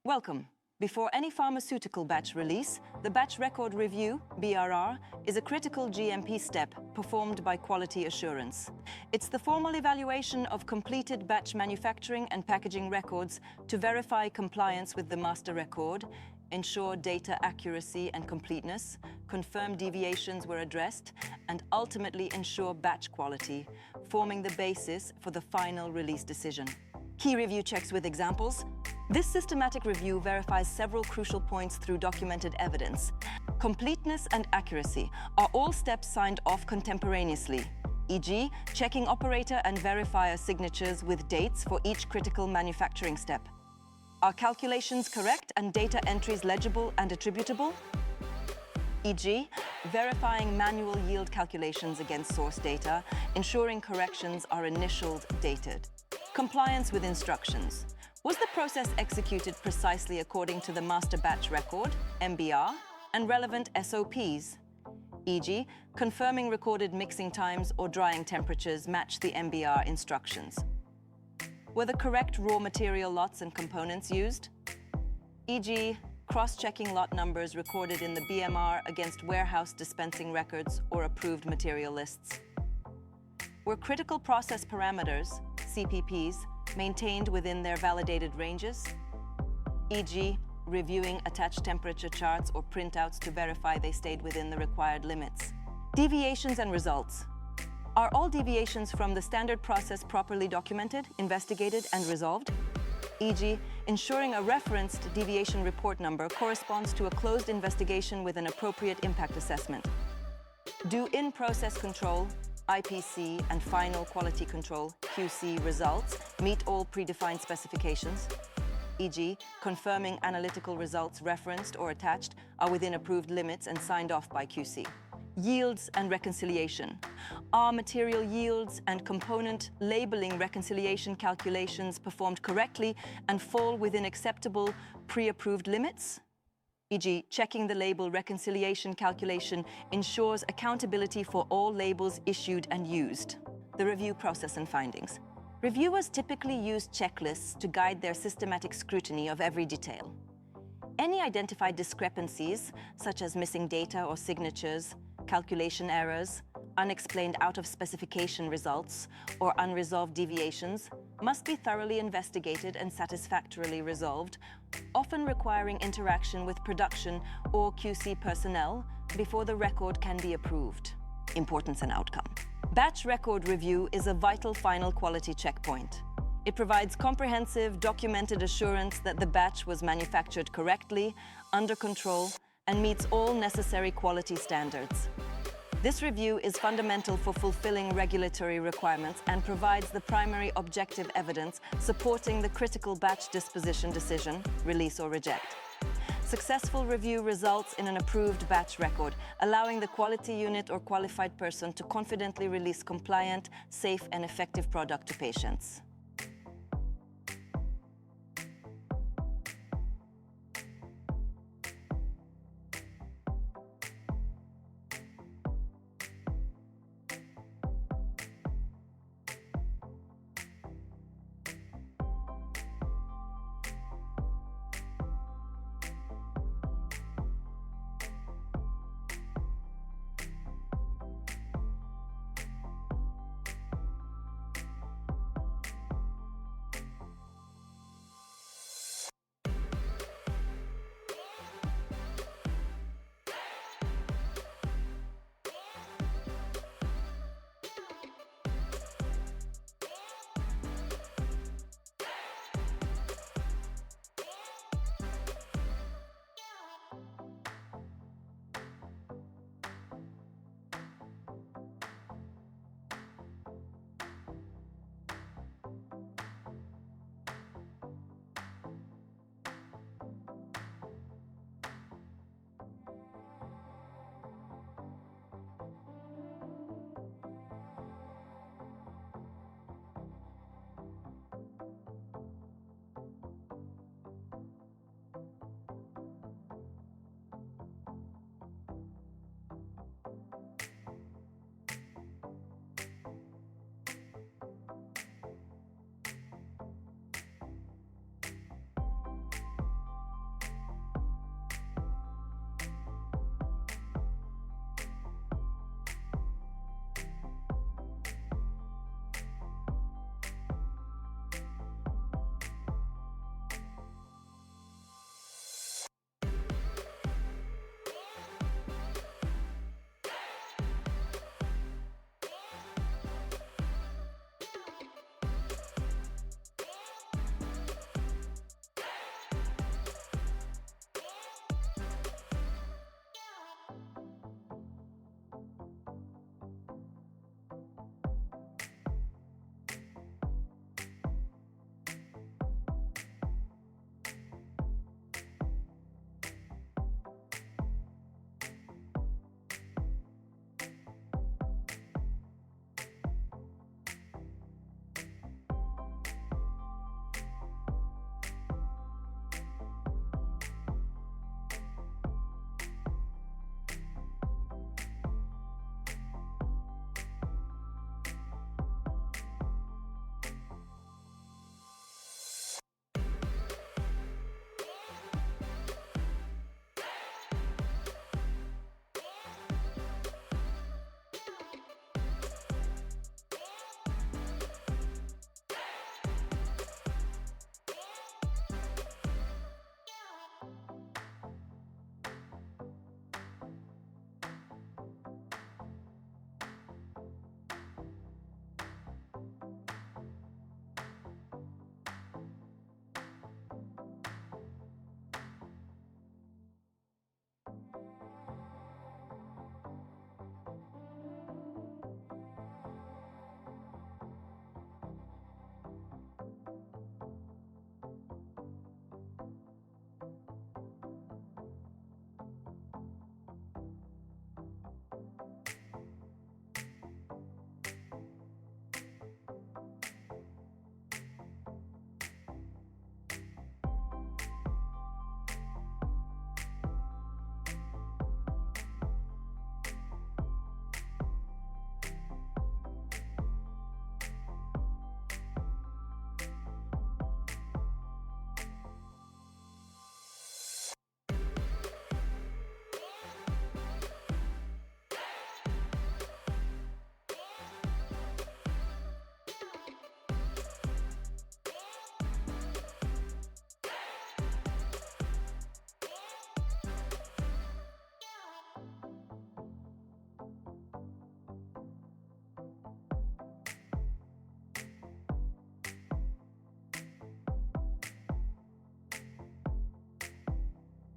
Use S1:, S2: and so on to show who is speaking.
S1: Welcome. Before any pharmaceutical batch release, the Batch Record Review, BRR, is a critical GMP step performed by quality assurance. It's the formal evaluation of completed batch manufacturing and packaging records to verify compliance with the master record, ensure data accuracy and completeness, confirm deviations were addressed, and ultimately ensure batch quality, forming the basis for the final release decision. Key review checks with examples. This systematic review verifies several crucial points through documented evidence. Completeness and accuracy are all steps signed off contemporaneously, e.g., checking operator and verifier signatures with dates for each critical manufacturing step. Are calculations correct and data entries legible and attributable? E.g., verifying manual yield calculations against source data, ensuring corrections are initialed dated. Compliance with instructions. Was the process executed precisely according to the master batch record, MBR, and relevant SOPs? E.g., confirming recorded mixing times or drying temperatures match the MBR instructions. Were the correct raw material lots and components used? E.g., cross-checking lot numbers recorded in the BMR against warehouse dispensing records or approved material lists. Were critical process parameters, CPPs, maintained within their validated ranges, e.g., reviewing attached temperature charts or printouts to verify they stayed within the required limits. Deviations and results. Are all deviations from the standard process properly documented, investigated, and resolved? E.g., ensuring a referenced deviation report number corresponds to a closed investigation with an appropriate impact assessment. Do in-process control, IPC, and final quality control, QC, results meet all predefined specifications? E.g., confirming analytical results referenced or attached are within approved limits and signed off by QC. Yields and reconciliation. Are material yields and component labeling reconciliation calculations performed correctly and fall within acceptable pre-approved limits? E.g., checking the label reconciliation calculation ensures accountability for all labels issued and used. The review process and findings. Reviewers typically use checklists to guide their systematic scrutiny of every detail. Any identified discrepancies, such as missing data or signatures, calculation errors, unexplained out-of-specification results, or unresolved deviations, must be thoroughly investigated and satisfactorily resolved, often requiring interaction with production or QC personnel before the record can be approved. Importance and outcome. Batch record review is a vital final quality checkpoint. It provides comprehensive, documented assurance that the batch was manufactured correctly, under control, and meets all necessary quality standards. This review is fundamental for fulfilling regulatory requirements and provides the primary objective evidence supporting the critical batch disposition decision, release or reject. Successful review results in an approved batch record, allowing the quality unit or qualified person to confidently release compliant, safe and effective product to patients.